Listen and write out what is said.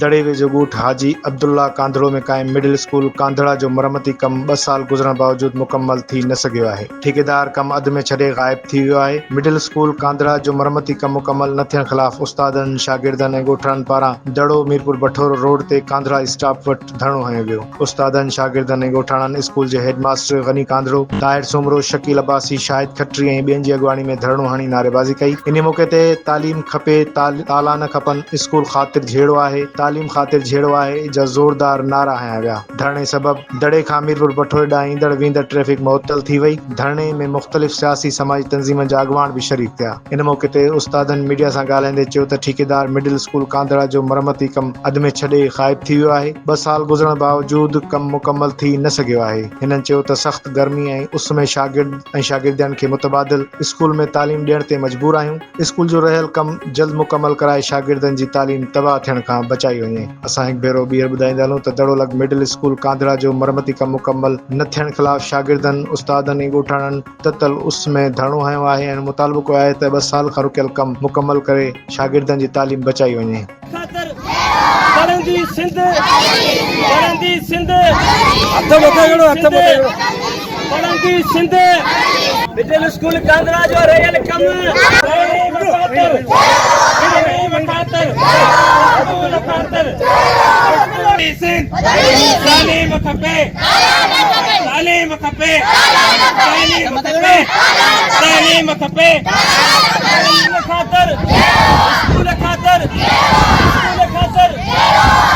दड़े वेझो ॻोठ हाजी अब्दुल्ला कांधड़ो में क़ाइम मिडिल स्कूल कांधड़ा जो मरमती कम 2 साल गुज़रण बावजूद मुकम्मल थी न सघियो आहे। ठेकेदार कम अध में छॾे गायब थी वियो आहे। मिडिल स्कूल कांधड़ा जो मरमती कम मुकम्मल न थियण ख़िलाफ़ उस्तादनि, शागिर्दनि ऐं ॻोठाणनि पारां दड़ो मीरपुर बठोर रोड ते कांधड़ा स्टॉप वटि धरणो हंयो वियो। उस्तादनि, शागिर्दनि ऐं ॻोठाणनि स्कूल जे हेडमास्टर गनी कांधड़ो, ताहिर सोमरो, शकील अब्बासी, शाहिद खत्री ऐं ॿियनि जी अॻुवाणी में धरणो हणी नारेबाज़ी कई। इन मौक़े ते तालीम खपे, ताला न खपनि, स्कूल ख़ातिर झेड़ो आहे, तालीम ख़ातिर झेड़ो आहे जा ज़ोरदार नारा हंया विया। धरणे सबबि दड़े खां मीरपुर बठोर ॾांहुं ईंदड़ वेंदड़ ट्रैफ़िक मुअत्तल थी वई। धरणे में मुख़्तलिफ़ सियासी समाजी तंज़ीमनि जा अॻुवान बि शरीक थिया। इन मौक़े ते उस्तादनि मीडिया सां ॻाल्हाईंदे चयो त ठेकेदार मिडिल स्कूल कांधड़ा जो मरमती कमु अध में छॾे ग़ाइब थी वियो आहे। 2 साल गुज़रण बावजूद कमु मुकम्मल थी न सघियो आहे। हिननि चयो त सख़्त गर्मी ऐं उस में शागिर्द ऐं शागिर्दियुनि खे मुतबादिल स्कूल में तालीम ॾियण ते मजबूर आहियूं। स्कूल जो रहियल कमु जल्द मुकम्मल कराए शागिर्दनि जी तालीम तबाह थियण खां बचाई वञे। असां हिकु भेरो ॿीहर ॿुधाईंदा हलूं त दड़ोलग मिडिल स्कूल कांधड़ा जो मरमती कमु मुकम्मल न थियण ख़िलाफ़ शागिर्दनि, उस्तादनि ऐं ॻोठाणनि ततल उस में धरणो हंयो आहे ऐं मुतालबो कयो आहे त 2 साल खां रुकियल कमु मुकम्मल करे शागिर्दनि जी तालीम बचाई वञे। मिडिल स्कूल कांधड़ा जो रहियल कमु तालीम खपे, तालीम खपे, तालीम खपे, तालीम खपे, स्कूल खातर